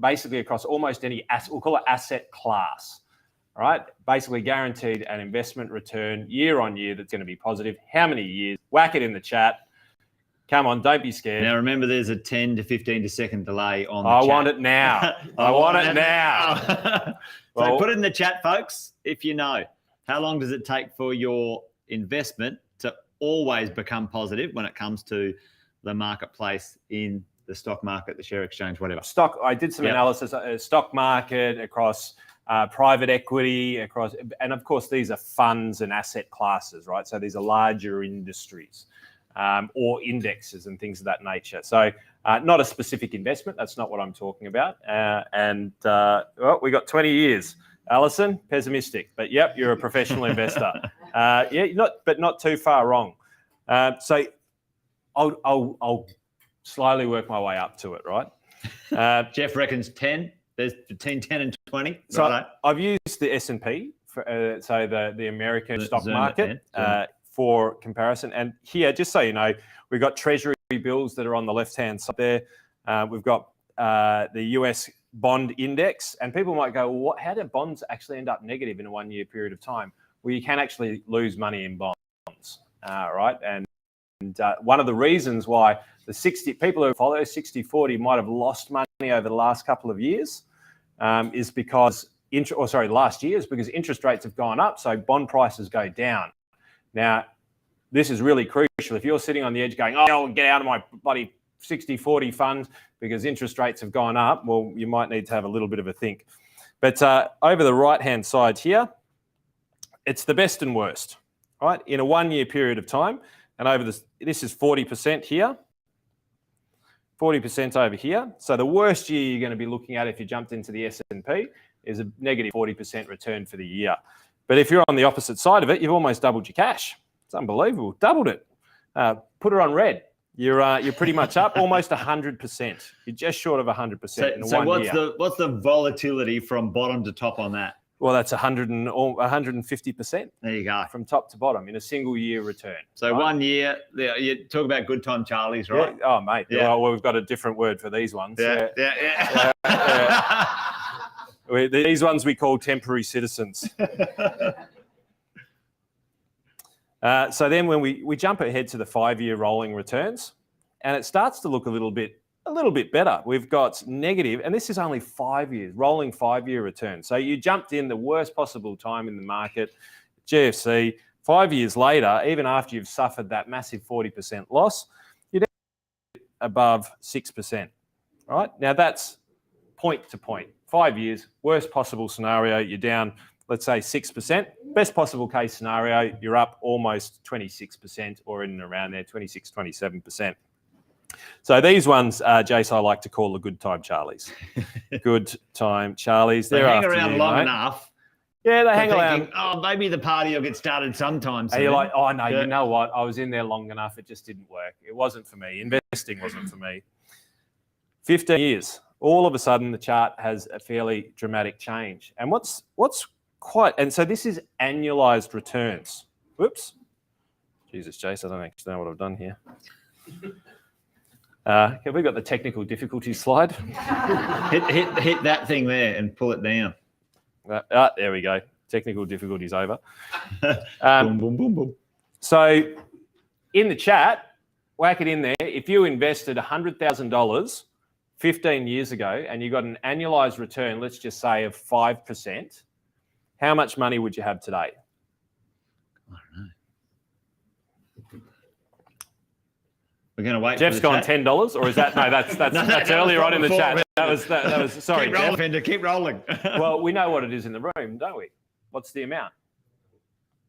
basically across almost any asset, we'll call it asset class, all right? Basically guaranteed an investment return year on year that's going to be positive. How many years? Whack it in the chat. Come on, don't be scared. Now, remember, there's a 10 to 15 second delay on the I chat. want it now. I want it now. So Well, put it in the chat, folks, if you know. How long does it take for your investment to always become positive when it comes to the marketplace in the stock market, the share exchange, whatever? I did some analysis, stock market, across private equity, and of course, these are funds and asset classes, right? So these are larger industries. Or indexes and things of that nature. So not a specific investment. That's not what I'm talking about. Well, we got 20 years. Alison, pessimistic, but yep, you're a professional investor. But not too far wrong. So I'll slowly work my way up to it, right? Jeff reckons 10. There's between 10 and 20. So right? I've used the S&P, so the American stock Zoom market. For comparison. And here, just so you know, we've got treasury bills that are on the left-hand side there. We've got the US bond index. And people might go, well, how do bonds actually end up negative in a 1 year period of time? Well, you can actually lose money in bonds, right? And one of the reasons why the people who follow 60-40 might have lost money over the last couple of years is because, last year is because interest rates have gone up, so bond prices go down. Now, this is really crucial. If you're sitting on the edge going, I'll get out of my bloody 60-40 fund because interest rates have gone up, well, you might need to have a little bit of a think. But over the right-hand side here, it's the best and worst, right? In a 1 year period of time, and over this is 40% here, 40% over here. So the worst year you're going to be looking at if you jumped into the S&P is a negative 40% return for the year. But if you're on the opposite side of it, you've almost doubled your cash. It's unbelievable. Doubled it. Put it on red. You're pretty much up almost 100%. You're just short of 100% in 1 year. So what's the volatility from bottom to top on that? Well, that's 150%. There you go. From top to bottom in a single year return. So right? 1 year, you talk about good time Charlies, right? Yeah. Oh, mate. Yeah. Well, we've got a different word for these ones. Yeah. These ones we call temporary citizens. So then when we jump ahead to the 5 year rolling returns, and it starts to look a little bit better. We've got negative, and this is only 5 years, rolling 5 year returns. So you jumped in the worst possible time in the market, GFC. 5 years later, even after you've suffered that massive 40% loss, you're above 6%. Right? Now that's point to point. 5 years, worst possible scenario, you're down, let's say 6%. Best possible case scenario, you're up almost 26% or in and around there, 26, 27%. So these ones, Jace, I like to call the good time Charlies. Good time Charlies. They hang around long enough. Yeah, they hang around. Oh, maybe the party will get started sometime soon. And you're like, oh, no, you know what? I was in there long enough. It just didn't work. It wasn't for me. Investing wasn't for me. 15 years. all of a sudden the chart has a fairly dramatic change. And so this is annualized returns. Whoops. Jesus, Jace, I don't actually know what I've done here. Have we got the technical difficulties slide? hit that thing there and pull it down. There we go. Technical difficulties over. Boom, boom, boom, boom. So in the chat, whack it in there. If you invested $100,000 15 years ago and you got an annualized return, let's just say of 5%, how much money would you have today? I don't know. We're going to wait. Jeff's gone $10, or is that no? That's earlier on in the chat. That was sorry. Keep rolling, Fender. Keep rolling. Well, we know what it is in the room, don't we? What's the amount?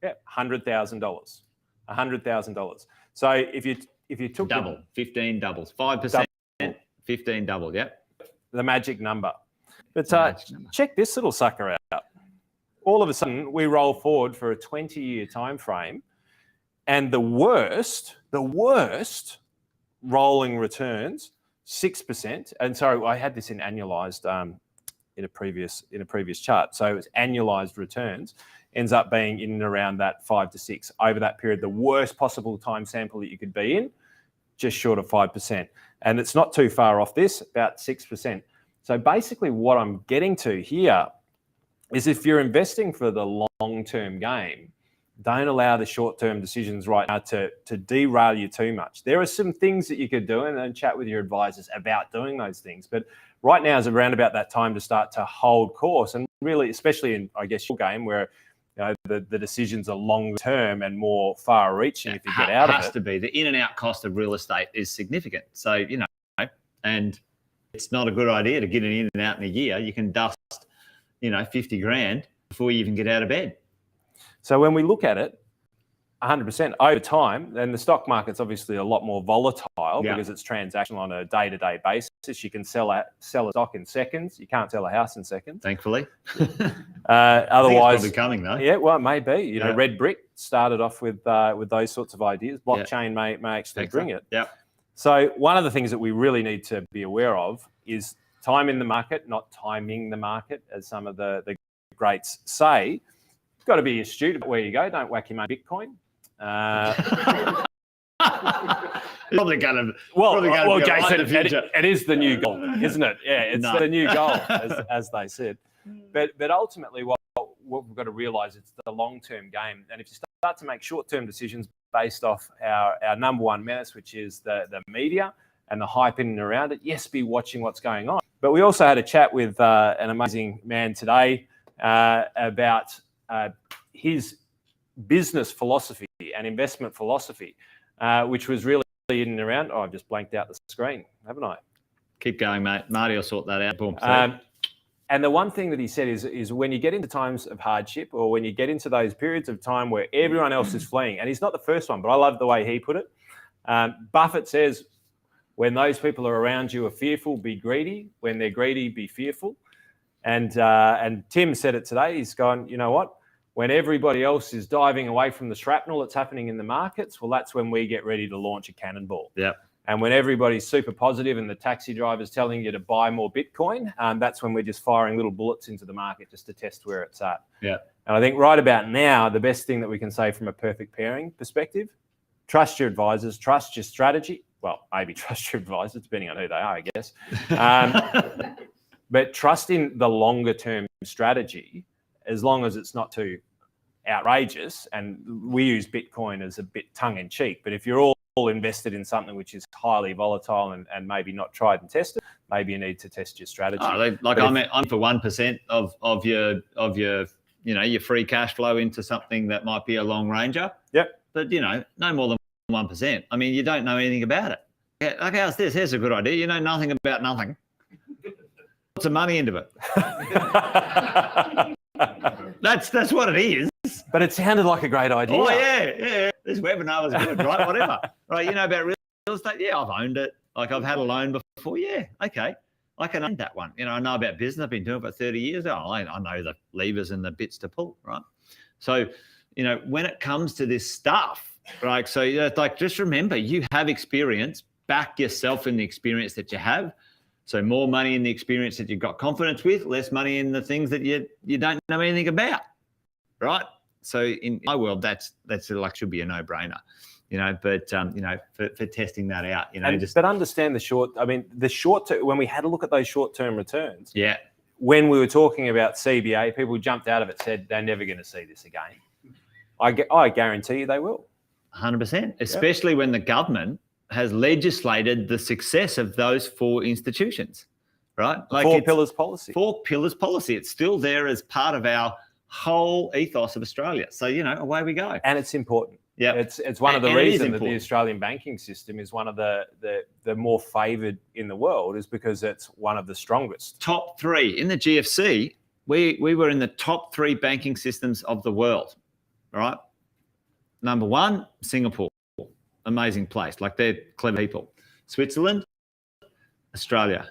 Yeah, $100,000. $100,000. So if you took double, 15 doubles, 5%, 15 double. Yep. The magic number. But check this little sucker out. All of a sudden, we roll forward for a 20-year time frame, and the worst rolling returns 6%. And sorry, I had this in annualized in a previous chart. So it's annualized returns ends up being in and around that 5 to 6 over that period. The worst possible time sample that you could be in, just short of 5%. And it's not too far off this, about 6%. So basically what I'm getting to here is if you're investing for the long-term game, don't allow the short-term decisions right now to derail you too much. There are some things that you could do and then chat with your advisors about doing those things. But right now is around about that time to start to hold course. And really, especially in, I guess, your game where the decisions are long-term and more far-reaching if you get out of it. It has to be. The in and out cost of real estate is significant. So, and it's not a good idea to get it in and out in a year. You can dust, 50 grand before you even get out of bed. So when we look at it, 100% over time, then the stock market's obviously a lot more volatile because it's transactional on a day-to-day basis. You can sell a stock in seconds. You can't sell a house in seconds. Thankfully. Otherwise, it's probably coming though. Yeah, well, it may be. Red Brick started off with those sorts of ideas. Blockchain may actually bring it. Yeah. So one of the things that we really need to be aware of is time in the market, not timing the market, as some of the greats say. You've got to be astute about where you go. Don't whack your own Bitcoin. Probably going to. Well, Jason, it is the new goal, isn't it? Yeah, it's the new goal, as they said. But ultimately, what we've got to realise is the long-term game. And if you start to make short-term decisions based off our number one menace, which is the media and the hype in and around it, yes, be watching what's going on. But we also had a chat with an amazing man today about his business philosophy and investment philosophy, which was really in and around. Oh, I've just blanked out the screen, haven't I? Keep going, mate. Marty will sort that out. Boom. And the one thing that he said is when you get into times of hardship or when you get into those periods of time where everyone else is fleeing, and he's not the first one, but I love the way he put it. Buffett says, when those people are around you are fearful, be greedy. When they're greedy, be fearful. And Tim said it today. He's gone, you know what? When everybody else is diving away from the shrapnel that's happening in the markets, well, that's when we get ready to launch a cannonball. Yeah. And when everybody's super positive and the taxi driver's telling you to buy more Bitcoin, that's when we're just firing little bullets into the market just to test where it's at. Yeah. And I think right about now, the best thing that we can say from a perfect pairing perspective, trust your advisors, trust your strategy. Well, maybe trust your advisors, depending on who they are, I guess. But trust in the longer term strategy, as long as it's not too outrageous. And we use Bitcoin as a bit tongue in cheek. But if you're all invested in something which is highly volatile and maybe not tried and tested, maybe you need to test your strategy. I'm for 1% of your your free cash flow into something that might be a long ranger. Yep. But no more than 1%. I mean, you don't know anything about it. Yeah, like how's this? Here's a good idea. You know nothing about nothing. Put some money into it. That's what it is. But it sounded like a great idea. Oh yeah. This webinar was good, right? Whatever. Right? You know about real estate? Yeah, I've owned it. Like I've had a loan before. Yeah, okay. I can own that one. I know about business. I've been doing it for 30 years. I know the levers and the bits to pull, right? So, when it comes to this stuff, right? So, just remember, you have experience. Back yourself in the experience that you have. So more money in the experience that you've got confidence with, less money in the things that you don't know anything about, right? So in my world, that's like should be a no-brainer, But for testing that out, but understand the short term. When we had a look at those short-term returns, yeah. When we were talking about CBA, people jumped out of it, said they're never going to see this again. I guarantee you they will. 100%, especially when the government has legislated the success of those 4 institutions, right? Like 4 pillars policy. 4 pillars policy. It's still there as part of our whole ethos of Australia. So, away we go. And it's important. Yeah, it's one of the reasons that the Australian banking system is one of the more favoured in the world is because it's one of the strongest. Top 3 in the GFC. We were in the top 3 banking systems of the world. All right. Number 1, Singapore, amazing place. Like they're clever people. Switzerland, Australia.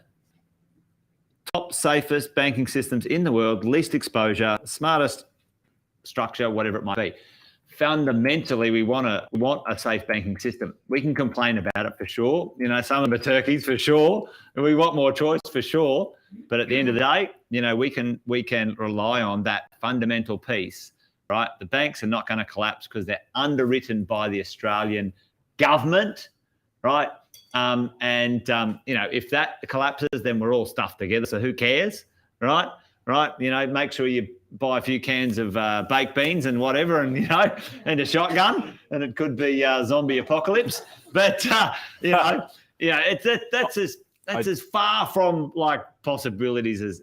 Top safest banking systems in the world, least exposure, smartest structure, whatever it might be. Fundamentally, we want a safe banking system. We can complain about it for sure. Some of the turkeys for sure, and we want more choice for sure. But at the end of the day, we can rely on that fundamental piece, right? The banks are not going to collapse because they're underwritten by the Australian government, right? If that collapses, then we're all stuffed together. So who cares, right? Right? Make sure you buy a few cans of baked beans and whatever, and and a shotgun, and it could be zombie apocalypse. But that's as far from like possibilities as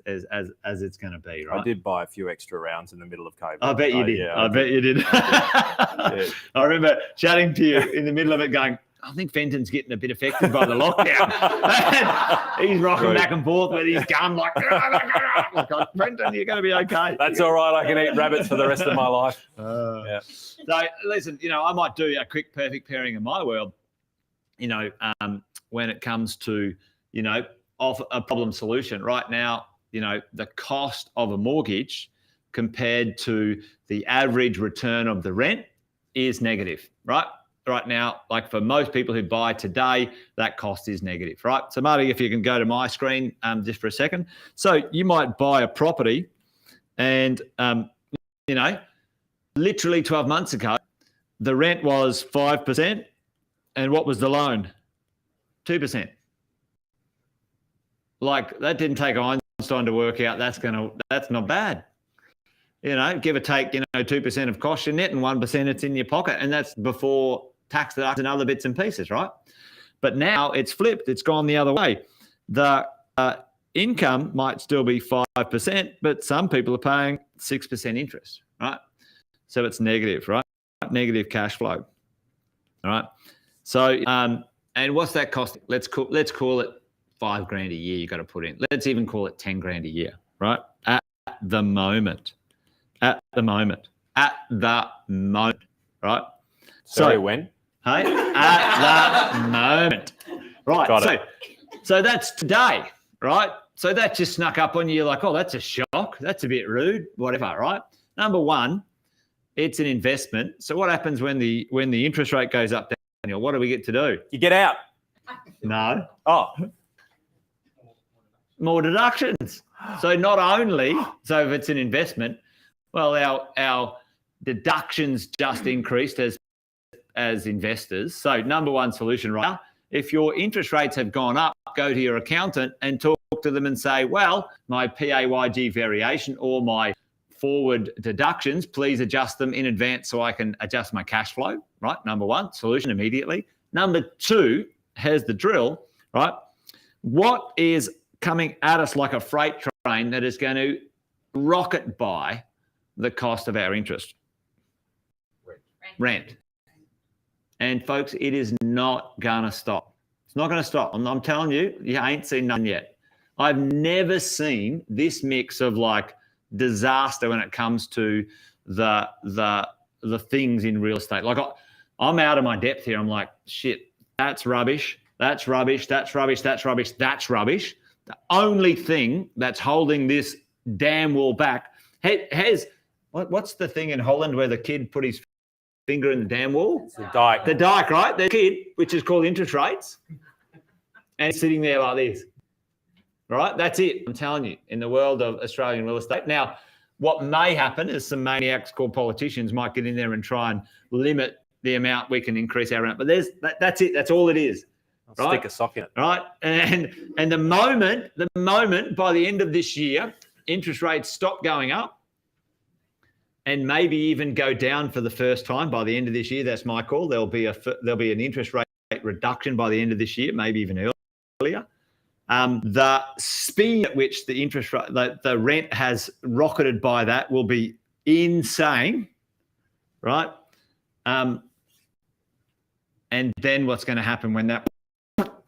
it's going to be, right? I did buy a few extra rounds in the middle of COVID. I bet you did. Yeah, I bet you did. Yeah. I remember chatting to you in the middle of it, going, I think Fenton's getting a bit affected by the lockdown. He's rocking back and forth with his gun like, Fenton, you're going to be okay. That's all right. I can eat rabbits for the rest of my life. Yeah. So listen, I might do a quick perfect pairing in my world, when it comes to, of a problem solution. Right now, the cost of a mortgage compared to the average return of the rent is negative, right? Right now, like for most people who buy today, that cost is negative, right? So Marty, if you can go to my screen just for a second. So you might buy a property and, literally 12 months ago, the rent was 5%. And what was the loan? 2%. Like that didn't take Einstein to work out that's not bad. Give or take, 2% of cost your net and 1% it's in your pocket. And that's before tax deductions and other bits and pieces, right? But now it's flipped. It's gone the other way. The income might still be 5%, but some people are paying 6% interest, right? So it's negative, right? Negative cash flow, all right? So, and what's that costing? Let's call it $5,000 a year you got to put in. Let's even call it $10,000 a year, right? At the moment, right? Sorry, when? Hey, at the moment, right? Got it. So that's today, right? So that just snuck up on you, like, oh, that's a shock. That's a bit rude, whatever, right? Number 1, it's an investment. So what happens when the interest rate goes up, Daniel? What do we get to do? You get out. No. Oh, more deductions. So not only, if it's an investment, well, our deductions just increased as investors. So number 1 solution right now, if your interest rates have gone up, go to your accountant and talk to them and say, well, my PAYG variation or my forward deductions, please adjust them in advance so I can adjust my cash flow, right? Number 1, solution immediately. Number 2, here's the drill, right? What is coming at us like a freight train that is going to rocket by the cost of our interest? Rent. And folks, it is not going to stop. It's not going to stop. I'm telling you, you ain't seen none yet. I've never seen this mix of like disaster when it comes to the things in real estate. Like I'm out of my depth here. I'm like, shit, that's rubbish. That's rubbish. That's rubbish. That's rubbish. That's rubbish. The only thing that's holding this damn wall back what's the thing in Holland where the kid put his finger in the damn wall? it's the dike. The dike, right? The kid, which is called interest rates, and it's sitting there like this. right? That's it. I'm telling you, in the world of Australian real estate. Now, what may happen is some maniacs called politicians might get in there and try and limit the amount we can increase our rent. But that's it. That's all it is. I'll stick a sock in it. Right. And the moment by the end of this year, interest rates stop going up and maybe even go down for the first time by the end of this year, that's my call. There'll be an interest rate reduction by the end of this year, maybe even earlier. The speed at which the interest rate, the rent has rocketed by that will be insane, right? And then what's going to happen when that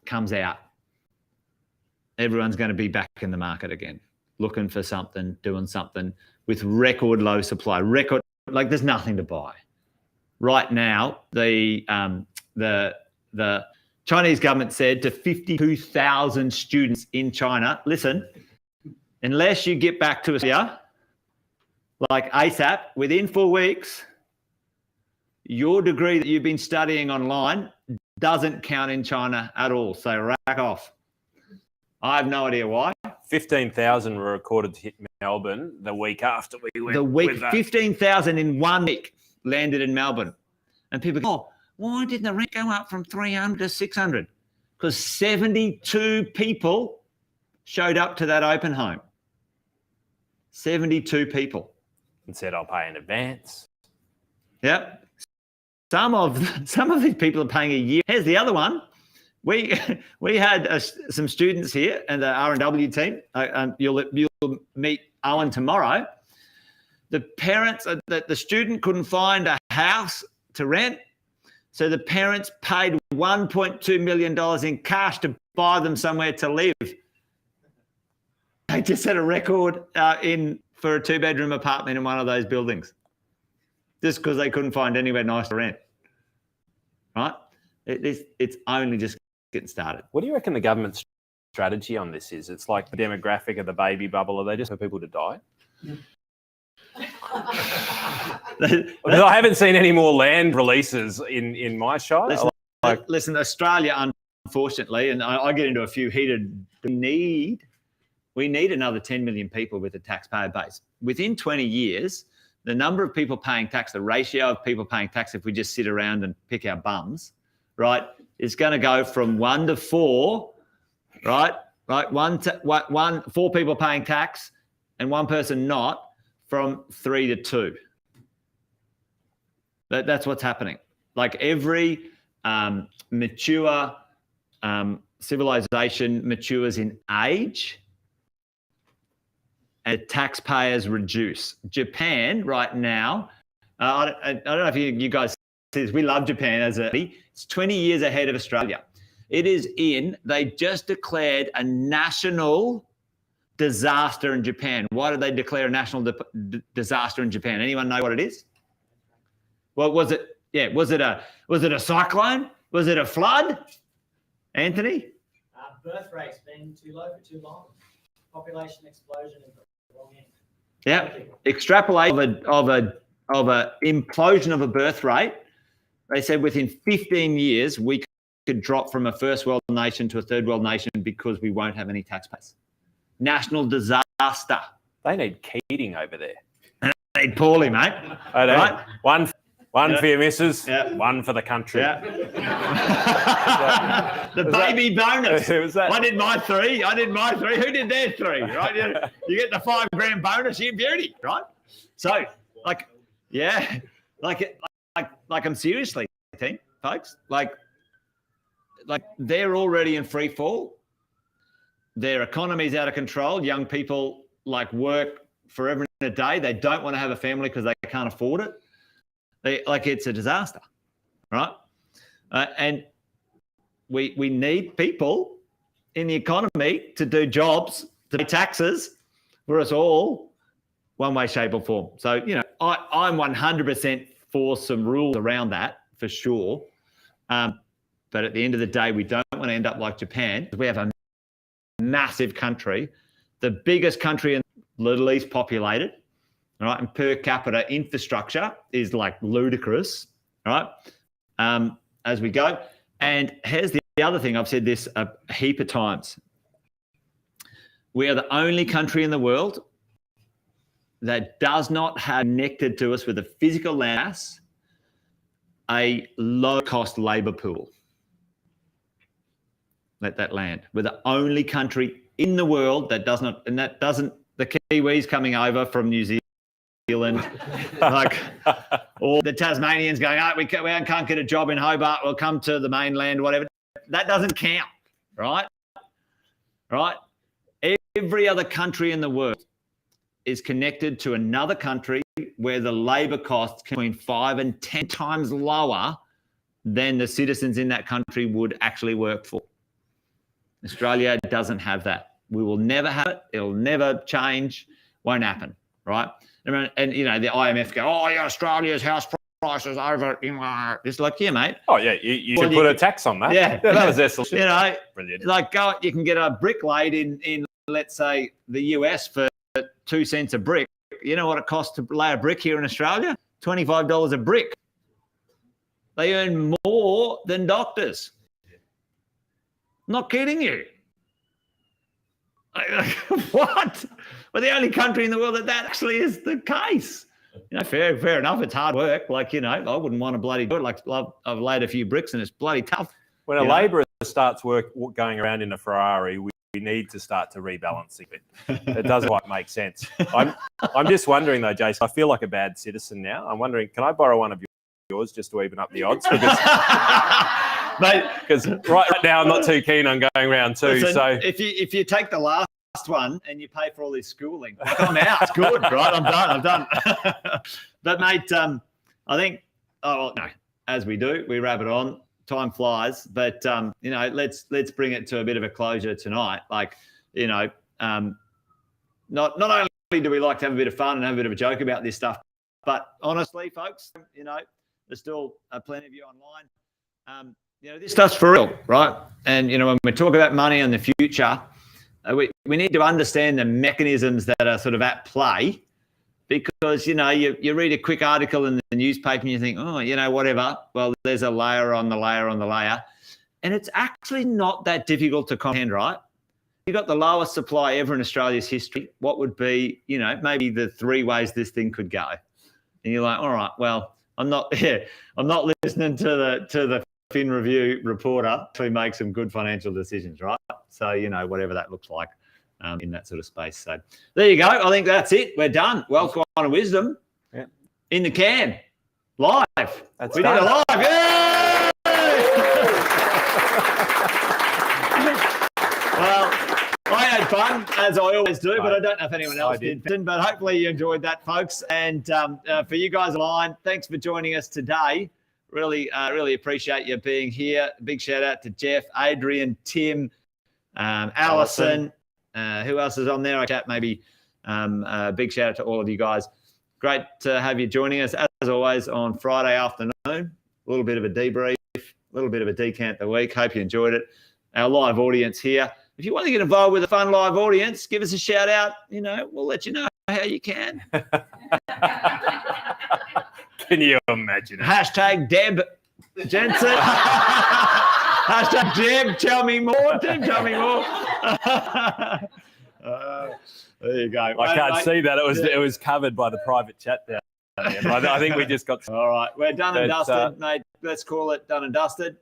comes out? Everyone's going to be back in the market again, looking for something, doing something with record low supply. There's nothing to buy right now. The Chinese government said to 52,000 students in China, listen, unless you get back to Australia, like ASAP, within 4 weeks, your degree that you've been studying online doesn't count in China at all. So rack off. I have no idea why. 15,000 were recorded to hit Melbourne the week after we went. 15,000 in 1 week landed in Melbourne. And people go, oh, why didn't the rent go up from 300 to 600? Because 72 people showed up to that open home. 72 people. And said, I'll pay in advance. Yep. Some of these people are paying a year. Here's the other one. We had some students here and the R&W team. You'll meet Owen tomorrow. The parents, the student couldn't find a house to rent. So the parents paid $1.2 million in cash to buy them somewhere to live. They just set a record for a 2-bedroom apartment in one of those buildings, just because they couldn't find anywhere nice to rent. Right? It's only just getting started. What do you reckon the government's strategy on this is? It's like the demographic of the baby bubble. Are they just for people to die? Because I haven't seen any more land releases in my shire. Listen, Australia, unfortunately, and I get into a few heated, we need another 10 million people with a taxpayer base. Within 20 years, the number of people paying tax, the ratio of people paying tax, if we just sit around and pick our bums, right, is going to go from 1 to 4, right? Right, 4 people paying tax and 1 person not, from 3 to 2. That's what's happening. Like every mature civilization matures in age, and taxpayers reduce. Japan right now, I don't know if you guys see this, we love Japan it's 20 years ahead of Australia. They just declared a national disaster in Japan. Why did they declare a national disaster in Japan? Anyone know what it is? What was it? Yeah, was it a cyclone? Was it a flood? Anthony? Birth rates being too low for too long. Population explosion at the wrong end. Yeah, extrapolate of a implosion of a birth rate. They said within 15 years we could drop from a first world nation to a third world nation because we won't have any taxpayers. National disaster. They need Keating over there. They need Paulie, mate. I know. Right? One for your missus, Yeah. one for the country. Yeah. The baby bonus. Was that? I did my 3. Who did their 3? Right? You get the $5,000 bonus, you beauty, right? So, I'm seriously think, folks, like they're already in free fall. Their economy's out of control. Young people work forever and a day. They don't want to have a family because they can't afford it. It's a disaster, right? And we need people in the economy to do jobs, to pay taxes for us all, one way, shape, or form. So, I'm 100% for some rules around that for sure. But at the end of the day, we don't want to end up like Japan. We have a massive country, the biggest country in the least populated. All right, and per capita infrastructure is ludicrous, all right, as we go. And here's the other thing, I've said this a heap of times. We are the only country in the world that does not have connected to us with a physical landmass a low-cost labour pool. Let that land. We're the only country in the world that does not, and that doesn't, the Kiwis coming over from New Zealand, like, or the Tasmanians going, we can't get a job in Hobart, we'll come to the mainland, whatever. That doesn't count, right? Right? Every other country in the world is connected to another country where the labour costs between 5 and 10 times lower than the citizens in that country would actually work for. Australia doesn't have that. We will never have it. It'll never change. Won't happen, right? And you know, the IMF go, Australia's house prices over. It's like, yeah, mate. Oh, yeah, you should put a tax on that. Yeah, that was their solution. You know, brilliant. Like, you can get a brick laid in let's say, the US for 2 cents a brick. You know what it costs to lay a brick here in Australia? $25 a brick. They earn more than doctors. Not kidding you. What? We're the only country in the world that actually is the case. You know, fair enough. It's hard work. Like, you know, I wouldn't want to bloody do it. Like, I've laid a few bricks and it's bloody tough. When a labourer starts going around in a Ferrari, we need to start to rebalance it. It doesn't quite make sense. I'm just wondering though, Jason, I feel like a bad citizen now. I'm wondering, can I borrow one of yours just to even up the odds? Because right now I'm not too keen on going round two. Listen, so if you take the last one and you pay for all this schooling, like, I'm out. It's good, right? I'm done. But mate, I think, as we do, we wrap it on. Time flies, but you know, let's bring it to a bit of a closure tonight. Like, you know, not only do we like to have a bit of fun and have a bit of a joke about this stuff, but honestly, folks, you know, there's still plenty of you online. You know, this stuff's for real, right? And you know, when we talk about money and the future, we need to understand the mechanisms that are sort of at play. Because, you know, you read a quick article in the newspaper and you think, you know, whatever. Well, there's a layer on the layer on the layer. And it's actually not that difficult to comprehend, right? You've got the lowest supply ever in Australia's history. What would be, you know, maybe the 3 ways this thing could go? And you're like, all right, well, I'm not listening to the Fin Review reporter to make some good financial decisions, right? So, you know, whatever that looks like. In that sort of space. So there you go. I think that's it. We're done. Wealth, Wine and Wisdom. Yeah. In the can. Live. We did it live. Yay! Well, I had fun, as I always do, but I don't know if anyone else did. But hopefully you enjoyed that, folks. And for you guys online, thanks for joining us today. Really appreciate you being here. Big shout out to Jeff, Adrian, Tim, Alison. Who else is on there? I chat maybe. Big shout out to all of you guys. Great to have you joining us as always on Friday afternoon. A little bit of a debrief, a little bit of a decant the week. Hope you enjoyed it. Our live audience here. If you want to get involved with a fun live audience, give us a shout out. You know, we'll let you know how you can. Can you imagine it? Hashtag Deb Jensen. Hashtag Deb, tell me more. Deb, tell me more. There you go. I can't see that. It was covered by the private chat there. I think we just got. All right, we're done and dusted, mate. Let's call it done and dusted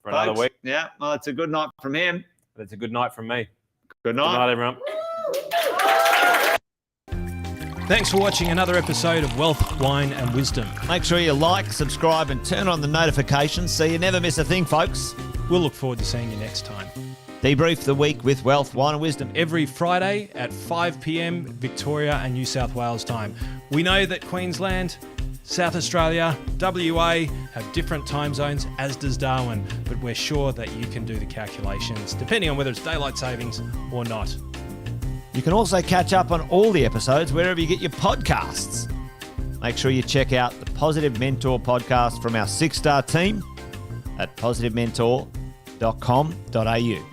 for another week. Yeah, well, it's a good night from him. It's a good night from me. Good night. Good night, everyone. Thanks for watching another episode of Wealth, Wine and Wisdom. Make sure you like, subscribe and turn on the notifications so you never miss a thing, folks. We'll look forward to seeing you next time. Debrief the week with Wealth, Wine and Wisdom. Every Friday at 5 p.m. Victoria and New South Wales time. We know that Queensland, South Australia, WA have different time zones, as does Darwin, but we're sure that you can do the calculations depending on whether it's daylight savings or not. You can also catch up on all the episodes wherever you get your podcasts. Make sure you check out the Positive Mentor podcast from our 6-star team at positivementor.com.au.